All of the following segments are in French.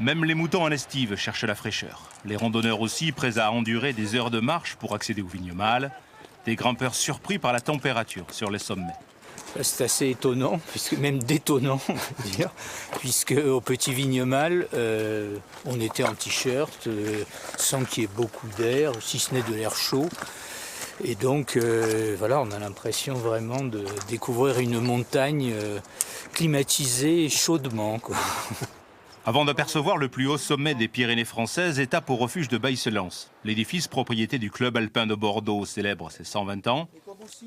Même les moutons en estive cherchent la fraîcheur. Les randonneurs aussi, prêts à endurer des heures de marche pour accéder au Vignemale. Des grimpeurs surpris par la température sur les sommets. C'est assez étonnant, même détonnant, on peut dire, puisque au Petit Vignemale, on était en t-shirt, sans qu'il y ait beaucoup d'air, si ce n'est de l'air chaud. Et donc, voilà, on a l'impression vraiment de découvrir une montagne climatisée chaudement, quoi. Avant d'apercevoir le plus haut sommet des Pyrénées françaises, étape au refuge de Baillecelance. L'édifice, propriété du club alpin de Bordeaux, célèbre ses 120 ans.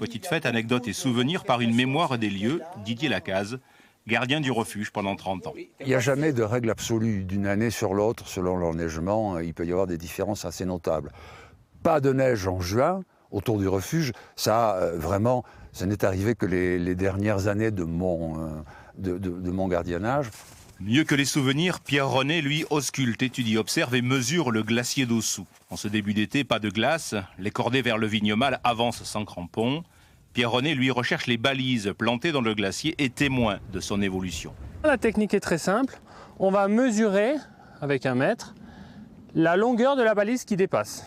Petite fête, anecdote et souvenirs par une mémoire des lieux, Didier Lacaze, gardien du refuge pendant 30 ans. Il n'y a jamais de règle absolue d'une année sur l'autre, selon l'enneigement. Il peut y avoir des différences assez notables. Pas de neige en juin autour du refuge, ça vraiment, ça n'est arrivé que les dernières années de mon gardiennage. Mieux que les souvenirs, Pierre René, lui, ausculte, étudie, observe et mesure le glacier d'Aussou. En ce début d'été, pas de glace, les cordées vers le Vignemale avancent sans crampons. Pierre René, lui, recherche les balises plantées dans le glacier et témoin de son évolution. La technique est très simple. On va mesurer, avec un mètre, la longueur de la balise qui dépasse.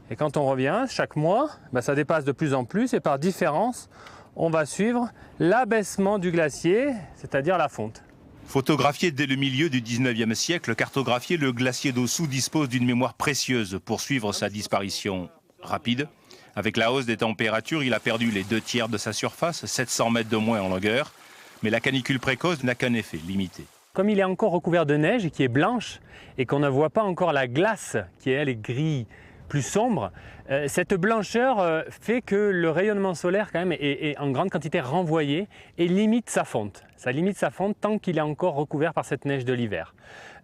Et quand on revient, chaque mois, ça dépasse de plus en plus et par différence, on va suivre l'abaissement du glacier, c'est-à-dire la fonte. Photographié dès le milieu du 19e siècle, cartographié, le glacier d'Aussou dispose d'une mémoire précieuse pour suivre sa disparition rapide. Avec la hausse des températures, il a perdu les 2/3 de sa surface, 700 mètres de moins en longueur. Mais la canicule précoce n'a qu'un effet limité. Comme il est encore recouvert de neige et qui est blanche et qu'on ne voit pas encore la glace qui elle est gris plus sombre, cette blancheur fait que le rayonnement solaire quand même est en grande quantité renvoyé et limite sa fonte. Ça limite sa fonte tant qu'il est encore recouvert par cette neige de l'hiver.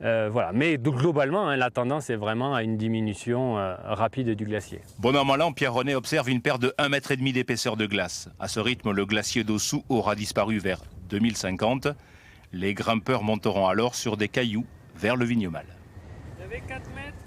Voilà. Mais globalement, la tendance est vraiment à une diminution rapide du glacier. Bon an mal an, Pierre René observe une perte de 1,5 m d'épaisseur de glace. À ce rythme, le glacier d'Aussou aura disparu vers 2050. Les grimpeurs monteront alors sur des cailloux vers le Vignemale. Il y avait 4 mètres.